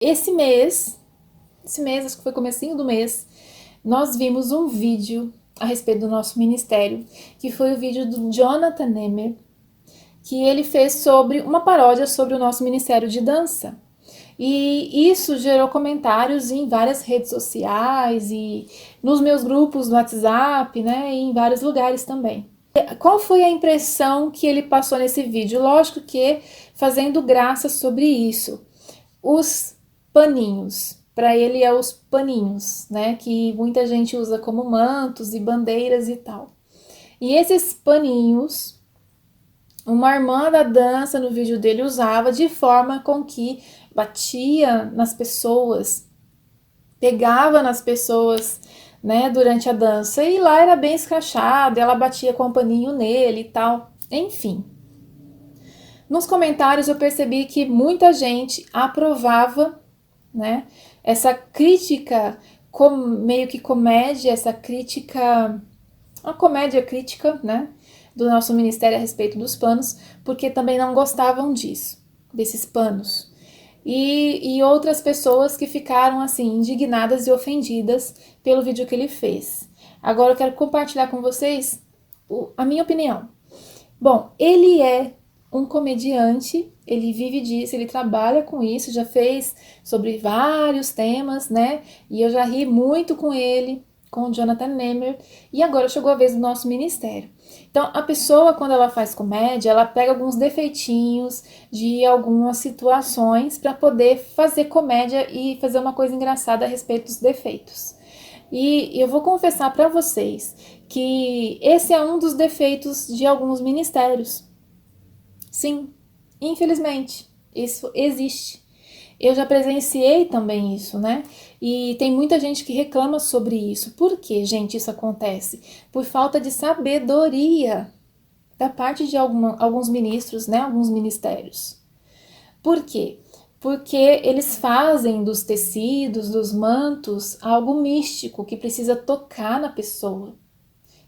Esse mês, acho que foi comecinho do mês, nós vimos um vídeo a respeito do nosso ministério, que foi o vídeo do Jonathan Nemer, que ele fez sobre uma paródia sobre o nosso ministério de dança. E isso gerou comentários em várias redes sociais e nos meus grupos no WhatsApp, né, e em vários lugares também. Qual foi a impressão que ele passou nesse vídeo? Lógico que fazendo graça sobre isso. Os paninhos. Para ele é os paninhos, né? Que muita gente usa como mantos e bandeiras e tal. E esses paninhos, uma irmã da dança no vídeo dele usava de forma com que batia nas pessoas, pegava nas pessoas, né, durante a dança. E lá era bem escrachado, ela batia com o paninho nele e tal. Enfim. Nos comentários eu percebi que muita gente aprovava, né, essa crítica, meio que comédia, essa crítica, uma comédia crítica, né, do nosso ministério a respeito dos panos, porque também não gostavam disso, desses panos. E outras pessoas que ficaram assim indignadas e ofendidas pelo vídeo que ele fez. Agora eu quero compartilhar com vocês a minha opinião. Bom, ele é um comediante, ele vive disso, ele trabalha com isso, já fez sobre vários temas, né? E eu já ri muito com ele, com o Jonathan Nemer, e agora chegou a vez do nosso ministério. Então, a pessoa, quando ela faz comédia, ela pega alguns defeitinhos de algumas situações para poder fazer comédia e fazer uma coisa engraçada a respeito dos defeitos. E eu vou confessar para vocês que esse é um dos defeitos de alguns ministérios. Sim, infelizmente, isso existe. Eu já presenciei também isso, né? E tem muita gente que reclama sobre isso. Por que, gente, isso acontece? Por falta de sabedoria da parte de alguns ministros, né? Alguns ministérios. Por quê? Porque eles fazem dos tecidos, dos mantos, algo místico que precisa tocar na pessoa.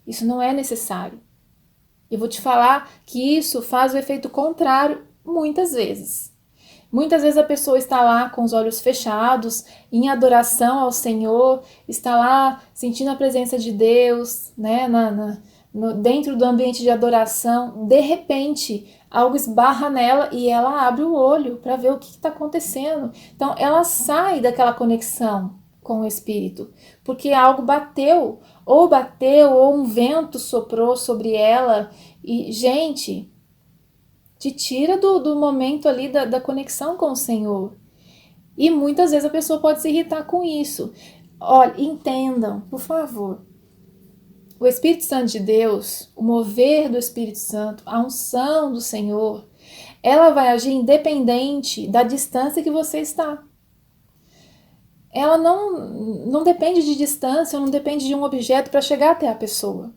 Isso não é necessário. Eu vou te falar que isso faz o efeito contrário muitas vezes. Muitas vezes a pessoa está lá com os olhos fechados, em adoração ao Senhor, está lá sentindo a presença de Deus, né, dentro do ambiente de adoração. De repente, algo esbarra nela e ela abre o olho para ver o que está acontecendo. Então, ela sai daquela conexão com o Espírito, porque algo bateu, ou um vento soprou sobre ela. E, gente, te tira do momento ali da conexão com o Senhor. E muitas vezes a pessoa pode se irritar com isso. Olha, entendam, por favor. O Espírito Santo de Deus, o mover do Espírito Santo, a unção do Senhor, ela vai agir independente da distância que você está. Ela não depende de distância, não depende de um objeto para chegar até a pessoa.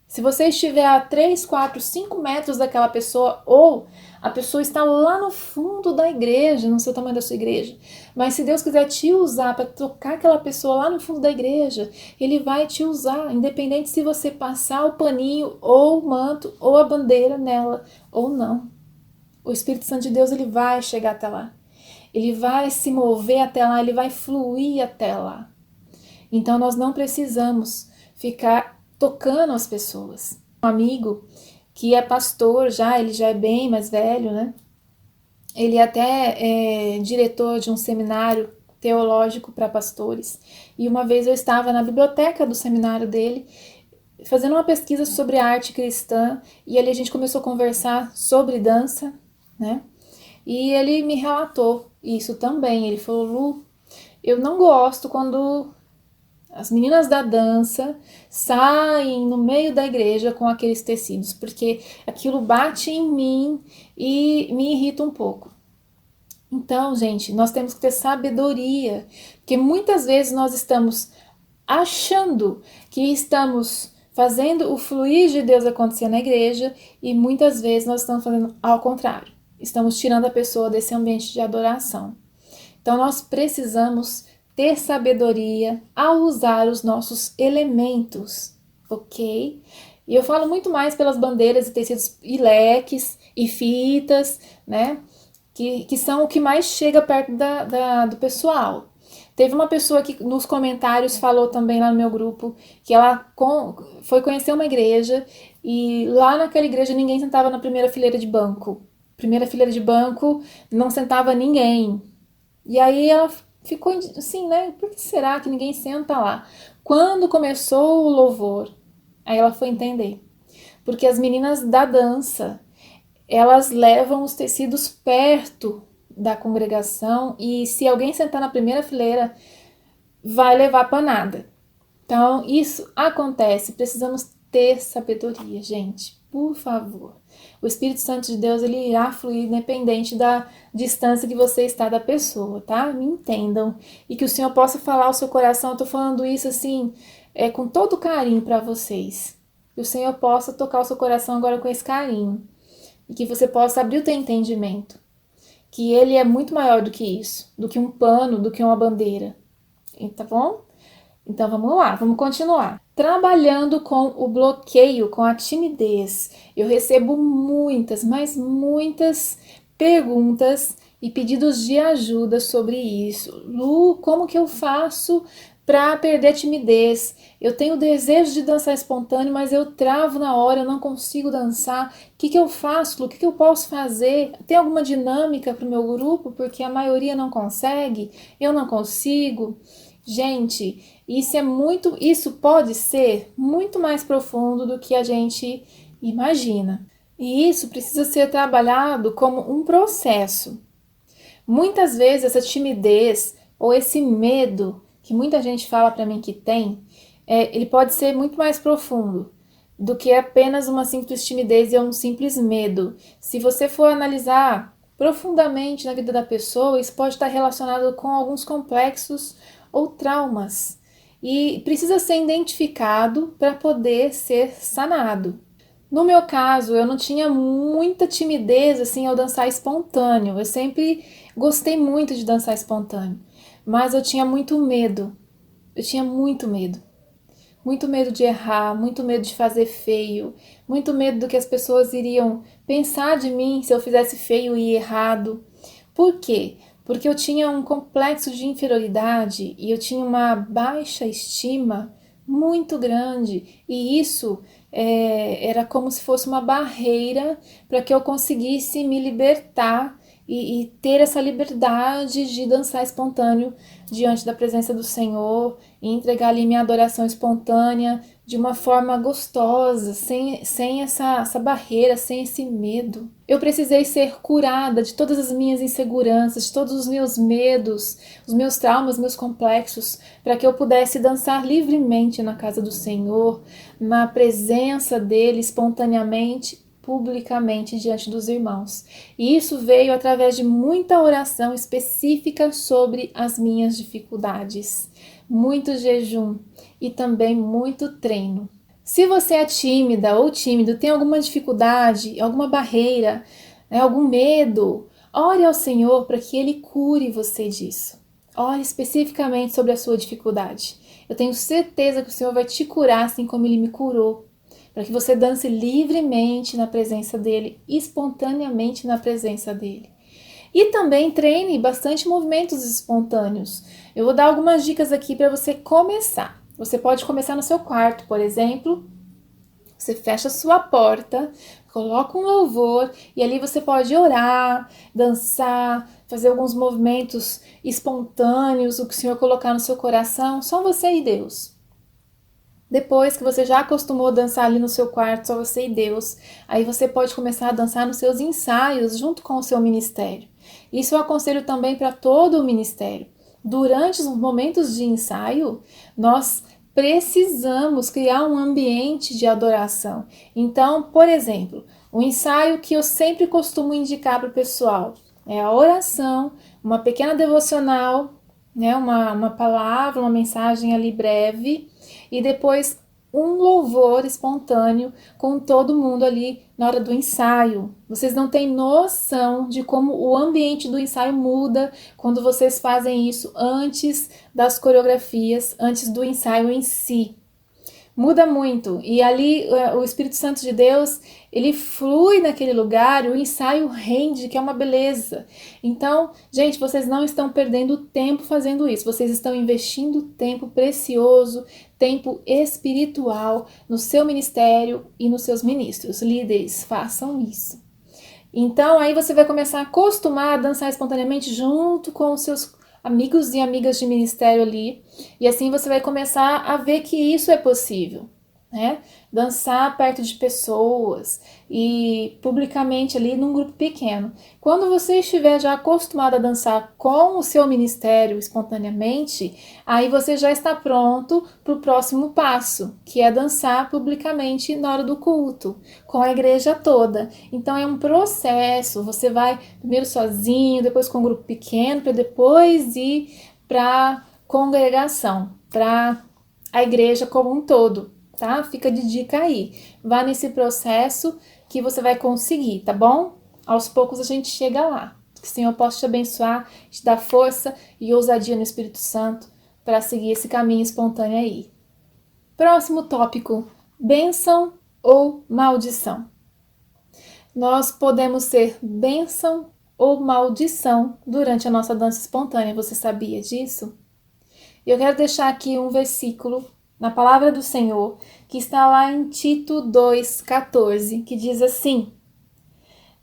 Se você estiver a 3, 4, 5 metros daquela pessoa, ou a pessoa está lá no fundo da igreja, não sei o tamanho da sua igreja, mas se Deus quiser te usar para tocar aquela pessoa lá no fundo da igreja, Ele vai te usar, independente se você passar o paninho, ou o manto, ou a bandeira nela, ou não. O Espírito Santo de Deus, ele vai chegar até lá. Ele vai se mover até lá, ele vai fluir até lá. Então nós não precisamos ficar tocando as pessoas. Um amigo que é pastor já, ele já é bem mais velho, né? Ele até é diretor de um seminário teológico para pastores. E uma vez eu estava na biblioteca do seminário dele, fazendo uma pesquisa sobre a arte cristã, e ali a gente começou a conversar sobre dança, né? E ele me relatou isso também. Ele falou: Lu, eu não gosto quando as meninas da dança saem no meio da igreja com aqueles tecidos, porque aquilo bate em mim e me irrita um pouco. Então, gente, nós temos que ter sabedoria, porque muitas vezes nós estamos achando que estamos fazendo o fluir de Deus acontecer na igreja e muitas vezes nós estamos fazendo ao contrário. Estamos tirando a pessoa desse ambiente de adoração. Então nós precisamos ter sabedoria ao usar os nossos elementos, ok? E eu falo muito mais pelas bandeiras e tecidos e leques e fitas, né? que são o que mais chega perto do pessoal. Teve uma pessoa que nos comentários falou também lá no meu grupo que ela foi conhecer uma igreja e lá naquela igreja ninguém sentava na primeira fileira de banco. Primeira fileira de banco não sentava ninguém. E aí ela ficou assim, né? Por que será que ninguém senta lá? Quando começou o louvor, aí ela foi entender. Porque as meninas da dança, elas levam os tecidos perto da congregação e se alguém sentar na primeira fileira, vai levar panada. Então, isso acontece. Precisamos ter sabedoria, gente. Por favor. O Espírito Santo de Deus, ele irá fluir independente da distância que você está da pessoa, tá? Me entendam. E que o Senhor possa falar ao seu coração. Eu tô falando isso assim, com todo carinho para vocês. Que o Senhor possa tocar o seu coração agora com esse carinho. E que você possa abrir o teu entendimento. Que ele é muito maior do que isso. Do que um pano, do que uma bandeira. Tá bom? Então vamos lá, vamos continuar. Trabalhando com o bloqueio, com a timidez, eu recebo muitas, mas muitas perguntas e pedidos de ajuda sobre isso. Lu, como que eu faço para perder a timidez? Eu tenho desejo de dançar espontâneo, mas eu travo na hora, eu não consigo dançar. O que eu faço, Lu? O que eu posso fazer? Tem alguma dinâmica para o meu grupo? Porque a maioria não consegue, eu não consigo. Gente, isso pode ser muito mais profundo do que a gente imagina. E isso precisa ser trabalhado como um processo. Muitas vezes essa timidez ou esse medo que muita gente fala para mim que tem, ele pode ser muito mais profundo do que apenas uma simples timidez e um simples medo. Se você for analisar profundamente na vida da pessoa, isso pode estar relacionado com alguns complexos ou traumas e precisa ser identificado para poder ser sanado. No meu caso, eu não tinha muita timidez assim ao dançar espontâneo. Eu sempre gostei muito de dançar espontâneo, mas eu tinha muito medo. Eu tinha muito medo. Muito medo de errar, muito medo de fazer feio, muito medo do que as pessoas iriam pensar de mim se eu fizesse feio e errado. Por quê? Porque eu tinha um complexo de inferioridade e eu tinha uma baixa estima muito grande e isso era como se fosse uma barreira para que eu conseguisse me libertar e ter essa liberdade de dançar espontâneo diante da presença do Senhor e entregar ali minha adoração espontânea de uma forma gostosa, sem essa barreira, sem esse medo. Eu precisei ser curada de todas as minhas inseguranças, de todos os meus medos, os meus traumas, meus complexos, para que eu pudesse dançar livremente na casa do Senhor, na presença dele, espontaneamente, publicamente diante dos irmãos. E isso veio através de muita oração específica sobre as minhas dificuldades, muito jejum e também muito treino. Se você é tímida ou tímido, tem alguma dificuldade, alguma barreira, algum medo, ore ao Senhor para que Ele cure você disso. Ore especificamente sobre a sua dificuldade. Eu tenho certeza que o Senhor vai te curar assim como Ele me curou, para que você dance livremente na presença dEle, espontaneamente na presença dEle. E também treine bastante movimentos espontâneos. Eu vou dar algumas dicas aqui para você começar. Você pode começar no seu quarto, por exemplo. Você fecha a sua porta, coloca um louvor e ali você pode orar, dançar, fazer alguns movimentos espontâneos, o que o Senhor colocar no seu coração, só você e Deus. Depois que você já acostumou a dançar ali no seu quarto, só você e Deus, aí você pode começar a dançar nos seus ensaios junto com o seu ministério. Isso eu aconselho também para todo o ministério. Durante os momentos de ensaio, nós precisamos criar um ambiente de adoração. Então, por exemplo, um ensaio que eu sempre costumo indicar para o pessoal é a oração, uma pequena devocional, né, uma palavra, uma mensagem ali breve, e depois um louvor espontâneo com todo mundo ali na hora do ensaio. Vocês não têm noção de como o ambiente do ensaio muda quando vocês fazem isso antes das coreografias, antes do ensaio em si. muda muito. E ali o Espírito Santo de Deus, ele flui naquele lugar, o ensaio rende, que é uma beleza. Então, gente, vocês não estão perdendo tempo fazendo isso, vocês estão investindo tempo precioso, tempo espiritual no seu ministério e nos seus ministros. Líderes, façam isso. Então, aí você vai começar a acostumar a dançar espontaneamente junto com os seus amigos e amigas de ministério ali. E assim você vai começar a ver que isso é possível, né? Dançar perto de pessoas e publicamente ali num grupo pequeno. Quando você estiver já acostumado a dançar com o seu ministério espontaneamente, aí você já está pronto para o próximo passo, que é dançar publicamente na hora do culto, com a igreja toda. Então é um processo, você vai primeiro sozinho, depois com um grupo pequeno, para depois ir para a congregação, para a igreja como um todo. Tá? Fica de dica aí. Vá nesse processo que você vai conseguir, tá bom? Aos poucos a gente chega lá. Que o Senhor possa te abençoar, te dar força e ousadia no Espírito Santo para seguir esse caminho espontâneo aí. Próximo tópico: bênção ou maldição. Nós podemos ser bênção ou maldição durante a nossa dança espontânea. Você sabia disso? Eu quero deixar aqui um versículo na palavra do Senhor, que está lá em Tito 2,14, que diz assim: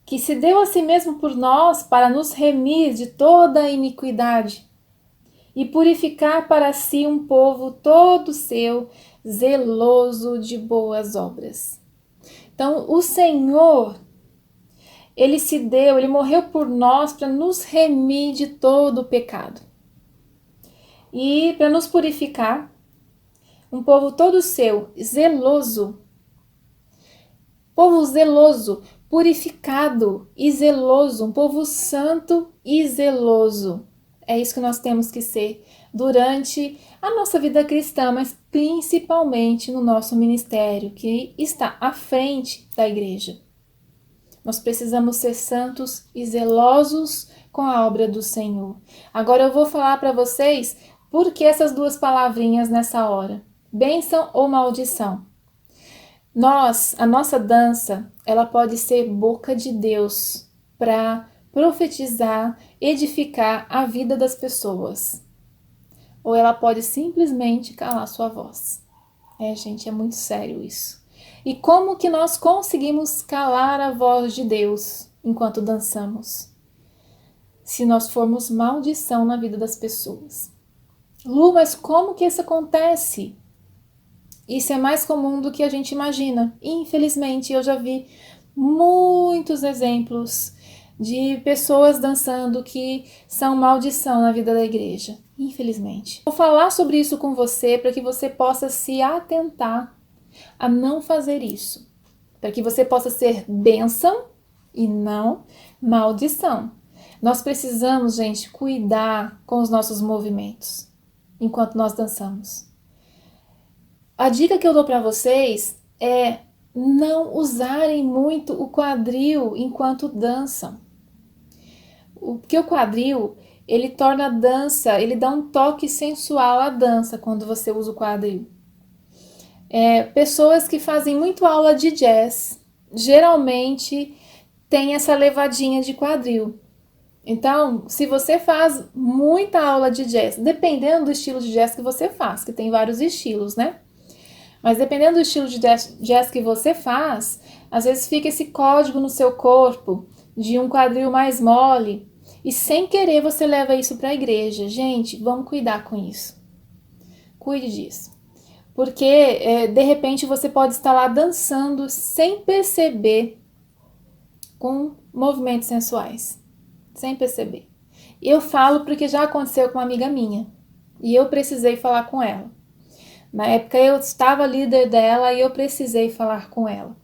que se deu a si mesmo por nós para nos remir de toda a iniquidade e purificar para si um povo todo seu, zeloso de boas obras. Então, o Senhor, ele se deu, ele morreu por nós para nos remir de todo o pecado e para nos purificar. Um povo todo seu, zeloso. Povo zeloso, purificado e zeloso. Um povo santo e zeloso. É isso que nós temos que ser durante a nossa vida cristã, mas principalmente no nosso ministério, que está à frente da igreja. Nós precisamos ser santos e zelosos com a obra do Senhor. Agora eu vou falar para vocês por que essas duas palavrinhas nessa hora. Bênção ou maldição? A nossa dança, ela pode ser boca de Deus para profetizar, edificar a vida das pessoas. Ou ela pode simplesmente calar sua voz. Gente, é muito sério isso. E como que nós conseguimos calar a voz de Deus enquanto dançamos? Se nós formos maldição na vida das pessoas. Lu, mas como que isso acontece? Isso é mais comum do que a gente imagina. Infelizmente, eu já vi muitos exemplos de pessoas dançando que são maldição na vida da igreja. Infelizmente. Vou falar sobre isso com você para que você possa se atentar a não fazer isso. Para que você possa ser bênção e não maldição. Nós precisamos, gente, cuidar com os nossos movimentos enquanto nós dançamos. A dica que eu dou para vocês é não usarem muito o quadril enquanto dançam. Porque o quadril, ele torna a dança, ele dá um toque sensual à dança quando você usa o quadril. Pessoas que fazem muito aula de jazz, geralmente tem essa levadinha de quadril. Então, se você faz muita aula de jazz, dependendo do estilo de jazz que você faz, que tem vários estilos, né? Mas dependendo do estilo de jazz que você faz, às vezes fica esse código no seu corpo de um quadril mais mole e sem querer você leva isso para a igreja. Gente, vamos cuidar com isso. Cuide disso. Porque de repente você pode estar lá dançando sem perceber com movimentos sensuais. Sem perceber. Eu falo porque já aconteceu com uma amiga minha e eu precisei falar com ela. Na época eu estava líder dela e eu precisei falar com ela.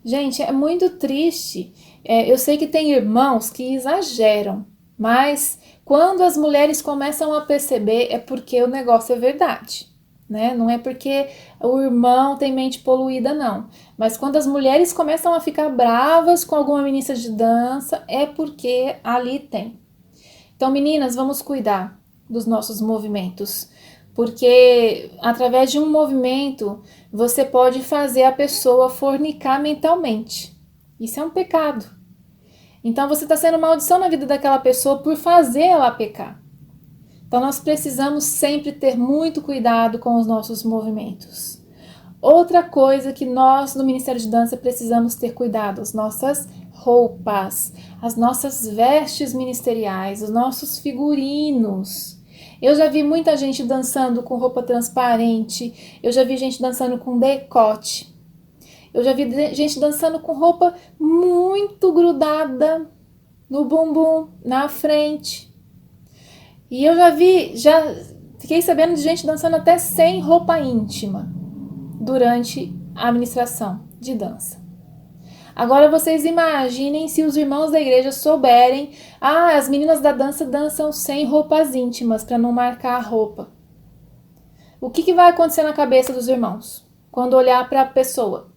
Gente, é muito triste. Eu sei que tem irmãos que exageram, mas quando as mulheres começam a perceber é porque o negócio é verdade, né? Não é porque o irmão tem mente poluída, não. Mas quando as mulheres começam a ficar bravas com alguma ministra de dança, é porque ali tem. Então, meninas, vamos cuidar dos nossos movimentos. Porque através de um movimento você pode fazer a pessoa fornicar mentalmente. Isso é um pecado. Então você está sendo maldição na vida daquela pessoa por fazer ela pecar. Então nós precisamos sempre ter muito cuidado com os nossos movimentos. Outra coisa que nós no Ministério de Dança precisamos ter cuidado, as nossas roupas, as nossas vestes ministeriais, os nossos figurinos. Eu já vi muita gente dançando com roupa transparente, eu já vi gente dançando com decote, eu já vi gente dançando com roupa muito grudada no bumbum, na frente. E eu já fiquei sabendo de gente dançando até sem roupa íntima durante a ministração de dança. Agora vocês imaginem se os irmãos da igreja souberem, as meninas da dança dançam sem roupas íntimas para não marcar a roupa. O que vai acontecer na cabeça dos irmãos quando olhar para a pessoa?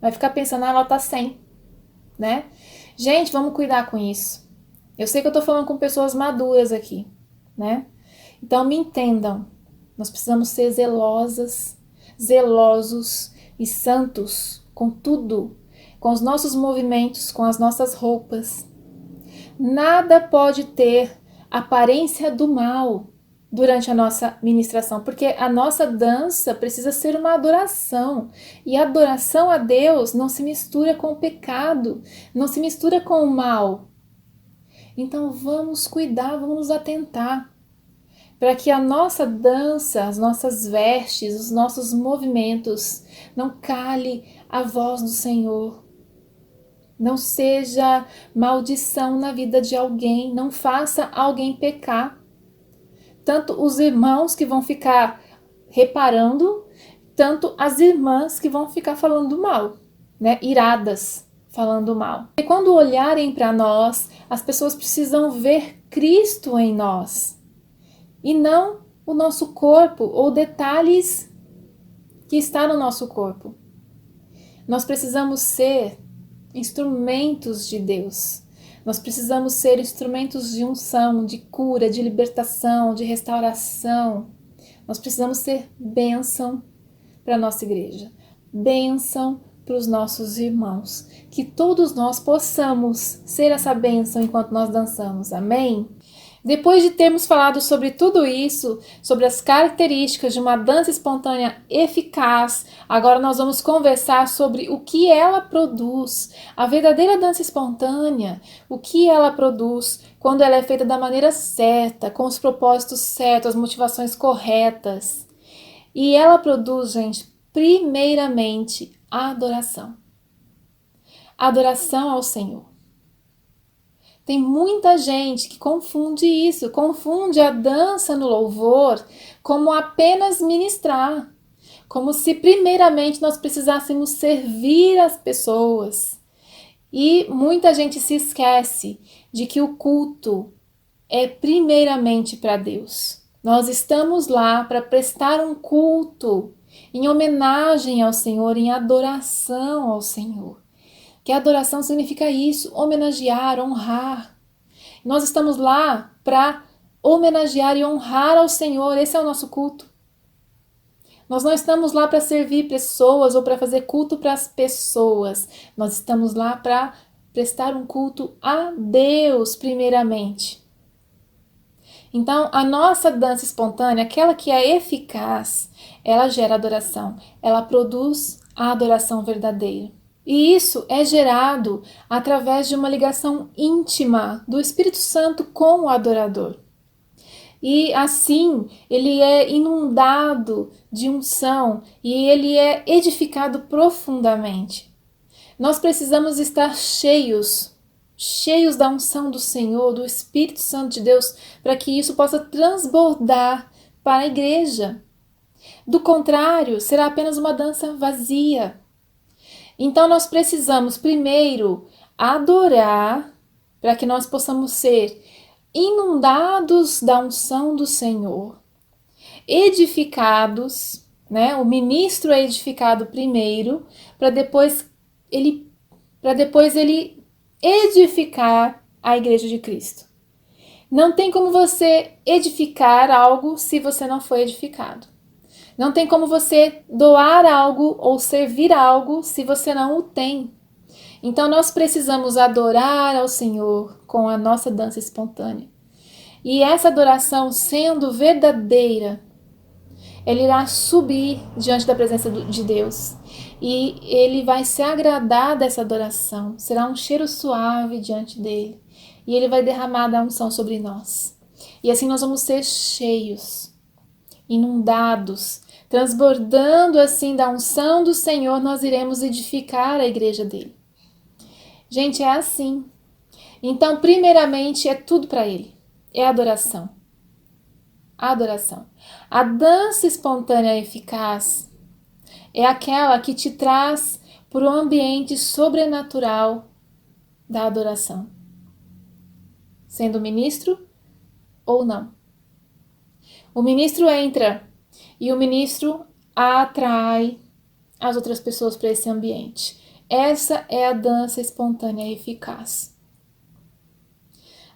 Vai ficar pensando, ela tá sem, né? Gente, vamos cuidar com isso. Eu sei que eu tô falando com pessoas maduras aqui, né? Então me entendam, nós precisamos ser zelosas, zelosos e santos com tudo, com os nossos movimentos, com as nossas roupas. Nada pode ter aparência do mal durante a nossa ministração, porque a nossa dança precisa ser uma adoração, e a adoração a Deus não se mistura com o pecado, não se mistura com o mal. Então vamos cuidar, vamos nos atentar para que a nossa dança, as nossas vestes, os nossos movimentos não cale a voz do Senhor, não seja maldição na vida de alguém, não faça alguém pecar. Tanto os irmãos que vão ficar reparando, tanto as irmãs que vão ficar falando mal, né? Iradas, falando mal. E quando olharem para nós, as pessoas precisam ver Cristo em nós e não o nosso corpo ou detalhes que está no nosso corpo. Nós precisamos ser instrumentos de Deus. Nós precisamos ser instrumentos de unção, de cura, de libertação, de restauração. Nós precisamos ser bênção para a nossa igreja, bênção para os nossos irmãos. Que todos nós possamos ser essa bênção enquanto nós dançamos. Amém? Depois de termos falado sobre tudo isso, sobre as características de uma dança espontânea eficaz, agora nós vamos conversar sobre o que ela produz. A verdadeira dança espontânea, o que ela produz quando ela é feita da maneira certa, com os propósitos certos, as motivações corretas. E ela produz, gente, primeiramente, a adoração. Adoração ao Senhor. Tem muita gente que confunde isso, confunde a dança no louvor como apenas ministrar, como se primeiramente nós precisássemos servir as pessoas. E muita gente se esquece de que o culto é primeiramente para Deus. Nós estamos lá para prestar um culto em homenagem ao Senhor, em adoração ao Senhor. Que adoração significa isso, homenagear, honrar. Nós estamos lá para homenagear e honrar ao Senhor, esse é o nosso culto. Nós não estamos lá para servir pessoas ou para fazer culto para as pessoas. Nós estamos lá para prestar um culto a Deus primeiramente. Então, a nossa dança espontânea, aquela que é eficaz, ela gera adoração, ela produz a adoração verdadeira. E isso é gerado através de uma ligação íntima do Espírito Santo com o adorador. E assim, ele é inundado de unção e ele é edificado profundamente. Nós precisamos estar cheios da unção do Senhor, do Espírito Santo de Deus, para que isso possa transbordar para a igreja. Do contrário, será apenas uma dança vazia. Então nós precisamos primeiro adorar para que nós possamos ser inundados da unção do Senhor, edificados, né? O ministro é edificado primeiro para depois ele edificar a igreja de Cristo. Não tem como você edificar algo se você não foi edificado. Não tem como você doar algo ou servir algo se você não o tem. Então nós precisamos adorar ao Senhor com a nossa dança espontânea. E essa adoração, sendo verdadeira, ela irá subir diante da presença de Deus. E ele vai se agradar dessa adoração. Será um cheiro suave diante dele. E ele vai derramar da unção sobre nós. E assim nós vamos ser cheios, inundados, transbordando assim da unção do Senhor, nós iremos edificar a igreja dele. Gente, é assim. Então, primeiramente, é tudo para ele. É adoração. Adoração. A dança espontânea eficaz é aquela que te traz para o ambiente sobrenatural da adoração. Sendo ministro ou não. O ministro entra e o ministro atrai as outras pessoas para esse ambiente. Essa é a dança espontânea eficaz.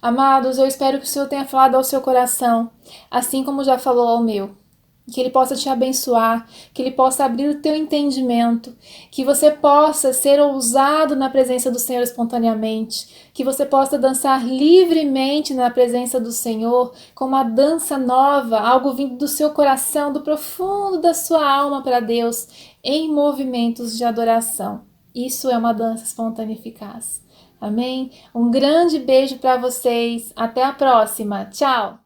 Amados, eu espero que o Senhor tenha falado ao seu coração, assim como já falou ao meu. Que Ele possa te abençoar, que Ele possa abrir o teu entendimento, que você possa ser ousado na presença do Senhor espontaneamente, que você possa dançar livremente na presença do Senhor, com uma dança nova, algo vindo do seu coração, do profundo da sua alma para Deus, em movimentos de adoração. Isso é uma dança espontânea eficaz. Amém? Um grande beijo para vocês. Até a próxima. Tchau!